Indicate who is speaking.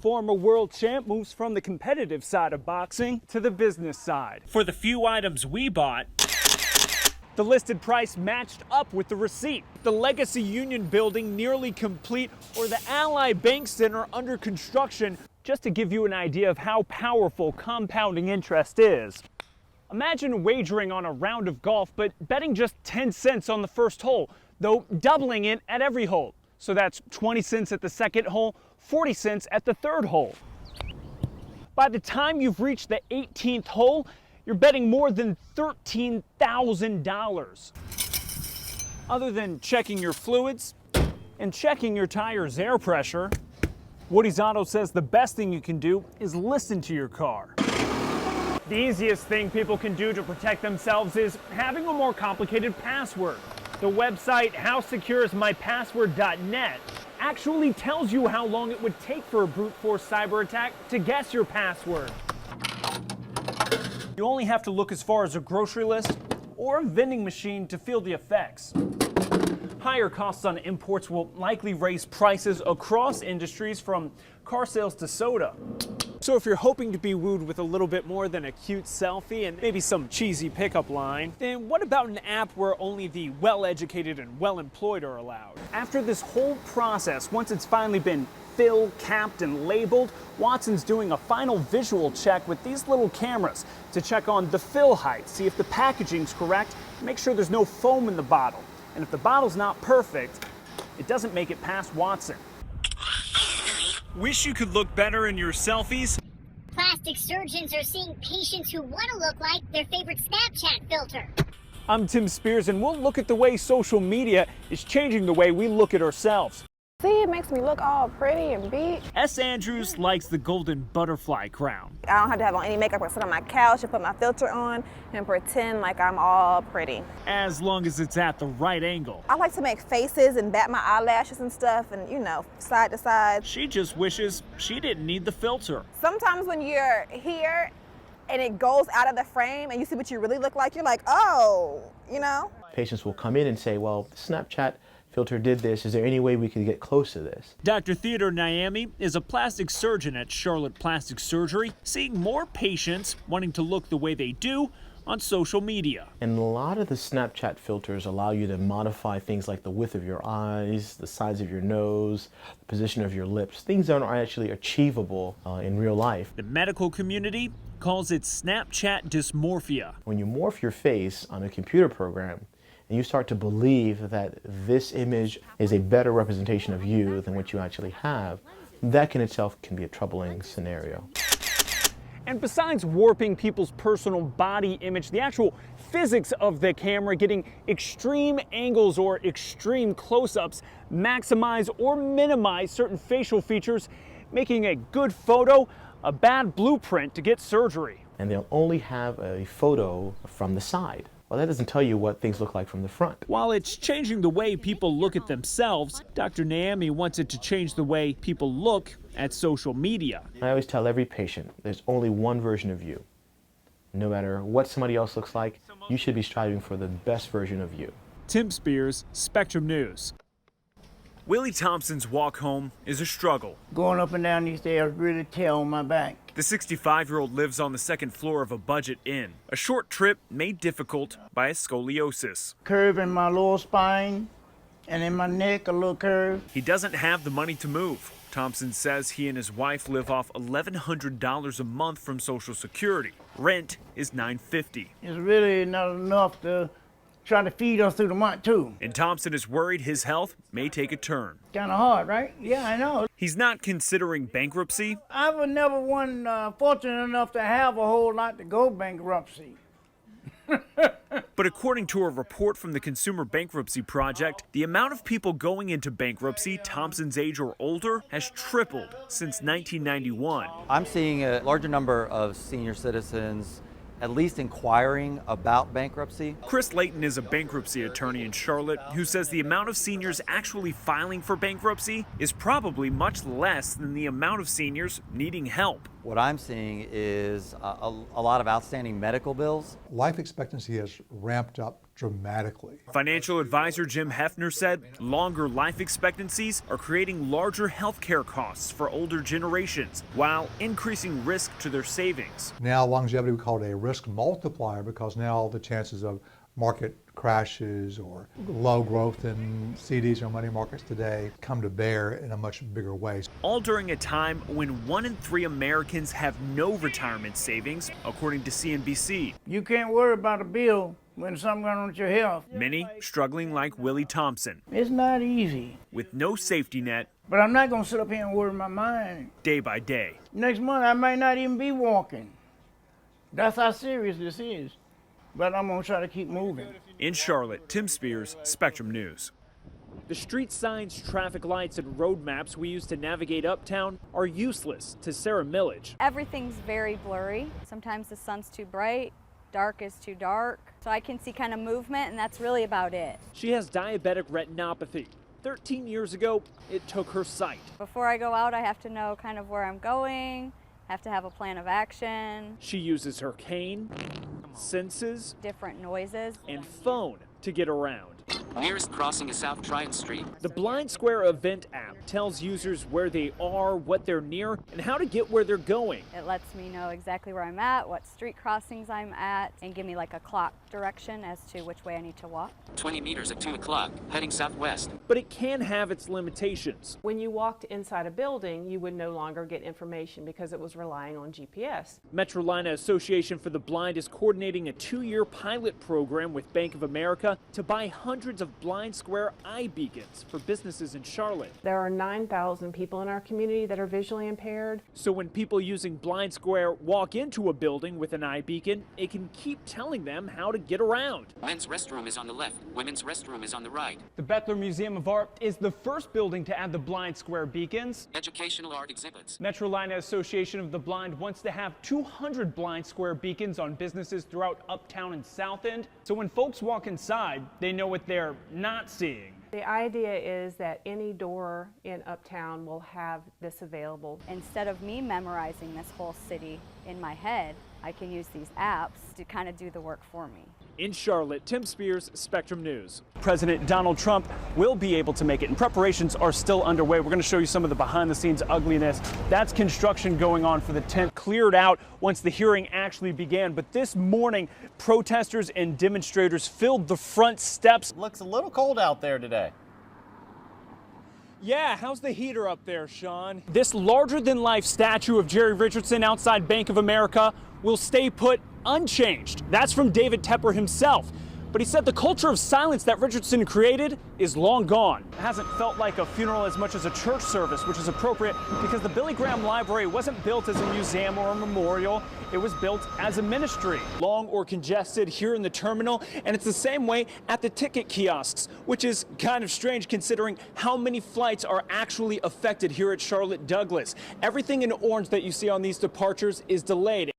Speaker 1: former world champ moves from the competitive side of boxing to the business side. For the few items we bought, the listed price matched up with the receipt. The Legacy Union building nearly complete, or the Ally Bank Center under construction, just to give you an idea of how powerful compounding interest is. Imagine wagering on a round of golf, but betting just 10 cents on the first hole, though doubling it at every hole. So that's 20 cents at the second hole, 40 cents at the third hole. By the time you've reached the 18th hole, you're betting more than $13,000. Other than checking your fluids and checking your tire's air pressure, Woody's Auto says the best thing you can do is listen to your car. The easiest thing people can do to protect themselves is having a more complicated password. The website howsecureismypassword.net actually tells you how long it would take for a brute force cyber attack to guess your password. You only have to look as far as a grocery list or a vending machine to feel the effects. Higher costs on imports will likely raise prices across industries from car sales to soda. So if you're hoping to be wooed with a little bit more than a cute selfie and maybe some cheesy pickup line, then what about an app where only the well-educated and well-employed are allowed? After this whole process, once it's finally been filled, capped, and labeled, Watson's doing a final visual check with these little cameras to check on the fill height, see if the packaging's correct, make sure there's no foam in the bottle. And if the bottle's not perfect, it doesn't make it past Watson. Wish you could look better in your selfies?
Speaker 2: Plastic surgeons are seeing patients who want to look like their favorite Snapchat filter.
Speaker 1: I'm Tim Spears, and we'll look at the way social media is changing the way we look at ourselves.
Speaker 3: See, it makes me look all pretty and beat.
Speaker 1: S. Andrews likes the golden butterfly crown.
Speaker 3: I don't have to have on any makeup or sit on my couch and put my filter on and pretend like I'm all pretty.
Speaker 1: As long as it's at the right angle.
Speaker 3: I like to make faces and bat my eyelashes and stuff and, you know, side to side.
Speaker 1: She just wishes she didn't need the filter.
Speaker 3: Sometimes when you're here and it goes out of the frame and you see what you really look like, you're like, oh, you know?
Speaker 4: Patients will come in and say, well, Snapchat filter did this. Is there any way we could get close to this?
Speaker 1: Dr. Theodore Naemi is a plastic surgeon at Charlotte Plastic Surgery, seeing more patients wanting to look the way they do on social media.
Speaker 4: And a lot of the Snapchat filters allow you to modify things like the width of your eyes, the size of your nose, the position of your lips, things that are actually achievable in real life.
Speaker 1: The medical community calls it Snapchat dysmorphia.
Speaker 4: When you morph your face on a computer program, and you start to believe that this image is a better representation of you than what you actually have, that in itself can be a troubling scenario.
Speaker 1: And besides warping people's personal body image, the actual physics of the camera, getting extreme angles or extreme close-ups, maximize or minimize certain facial features, making a good photo a bad blueprint to get surgery.
Speaker 4: And they'll only have a photo from the side. Well, that doesn't tell you what things look like from the front.
Speaker 1: While it's changing the way people look at themselves, Dr. Naemi wants it to change the way people look at social media.
Speaker 4: I always tell every patient, there's only one version of you. No matter what somebody else looks like, you should be striving for the best version of you.
Speaker 1: Tim Spears, Spectrum News. Willie Thompson's walk home is a struggle.
Speaker 5: Going up and down these stairs really tell on my back.
Speaker 1: The 65-year-old lives on the second floor of a budget inn. A short trip made difficult by a scoliosis.
Speaker 5: Curve in my lower spine and in my neck, a little curve.
Speaker 1: He doesn't have the money to move. Thompson says he and his wife live off $1,100 a month from Social Security. Rent is $950.
Speaker 5: It's really not enough to try to feed us through the month, too.
Speaker 1: And Thompson is worried his health may take a turn.
Speaker 5: Kind of hard, right? Yeah, I know.
Speaker 1: He's not considering bankruptcy.
Speaker 5: I was never one fortunate enough to have a whole lot to go bankruptcy.
Speaker 1: But according to a report from the Consumer Bankruptcy Project, the amount of people going into bankruptcy Thompson's age or older has tripled since 1991.
Speaker 6: I'm seeing a larger number of senior citizens at least inquiring about bankruptcy.
Speaker 1: Chris Layton is a bankruptcy attorney in Charlotte who says the amount of seniors actually filing for bankruptcy is probably much less than the amount of seniors needing help.
Speaker 6: What I'm seeing is a lot of outstanding medical bills.
Speaker 7: Life expectancy has ramped up dramatically.
Speaker 1: Financial advisor Jim Hefner said longer life expectancies are creating larger healthcare costs for older generations while increasing risk to their savings.
Speaker 7: Now longevity, we call it a risk multiplier, because now the chances of market crashes or low growth in CDs or money markets today come to bear in a much bigger way.
Speaker 1: All during a time when 1 in 3 Americans have no retirement savings, according to CNBC.
Speaker 5: You can't worry about a bill when something going on with your health.
Speaker 1: Many struggling like Willie Thompson,
Speaker 5: It's not easy,
Speaker 1: with no safety net
Speaker 5: but I'm not going to sit up here and worry my mind.
Speaker 1: day by day.
Speaker 5: Next month, I might not even be walking. That's how serious this is. But I'm going to try to keep moving.
Speaker 1: In Charlotte, Tim Spears, Spectrum News. The street signs, traffic lights, and road maps we use to navigate uptown are useless to Sarah Millage.
Speaker 8: Everything's very blurry. Sometimes the sun's too bright, dark is too dark. So I can see kind of movement, and that's really about it.
Speaker 1: She has diabetic retinopathy. 13 years ago, it took her sight.
Speaker 8: Before I go out, I have to know kind of where I'm going, have to have a plan of action,
Speaker 1: She uses her cane, senses,
Speaker 8: different noises.
Speaker 1: and phone to get around.
Speaker 9: Nearest crossing is South Tryon Street.
Speaker 1: The Blind Square event app tells users where they are, what they're near, and how to get where they're going.
Speaker 8: It lets me know exactly where I'm at, what street crossings I'm at, and give me like a clock direction as to which way I need to walk.
Speaker 9: 20 meters at 2 o'clock, heading southwest.
Speaker 1: But it can have its limitations.
Speaker 10: When you walked inside a building, you would no longer get information because it was relying on GPS.
Speaker 1: Metrolina Association for the Blind is coordinating a 2-year pilot program with Bank of America to buy hundreds of Blind Square eye beacons for businesses in Charlotte.
Speaker 10: There are 9,000 people in our community that are visually impaired.
Speaker 1: So when people using Blind Square walk into a building with an eye beacon, it can keep telling them how to get around.
Speaker 9: Men's restroom is on the left, women's restroom is on the right.
Speaker 1: The Bethler Museum of Art is the first building to add the Blind Square beacons.
Speaker 9: Educational art exhibits.
Speaker 1: Metrolina Association of the Blind wants to have 200 Blind Square beacons on businesses throughout Uptown and South End. So when folks walk inside, they know what they're not seeing.
Speaker 10: The idea is that any door in Uptown will have this available.
Speaker 8: Instead of me memorizing this whole city in my head, I can use these apps to kind of do the work for me.
Speaker 1: In Charlotte, Tim Spears, Spectrum News. President Donald Trump will be able to make it, and preparations are still underway. We're going to show you some of the behind-the-scenes ugliness. That's construction going on for the tent, cleared out once the hearing actually began. But this morning, protesters and demonstrators filled the front steps.
Speaker 11: Looks a little cold out there today.
Speaker 1: Yeah, how's the heater up there, Sean? This larger-than-life statue of Jerry Richardson outside Bank of America will stay put unchanged. That's from David Tepper himself. But he said the culture of silence that Richardson created is long gone. It hasn't felt like a funeral as much as a church service, which is appropriate because the Billy Graham Library wasn't built as a museum or a memorial. It was built as a ministry. Long or congested here in the terminal, and it's the same way at the ticket kiosks, which is kind of strange considering how many flights are actually affected here at Charlotte Douglas. Everything in orange that you see on these departures is delayed.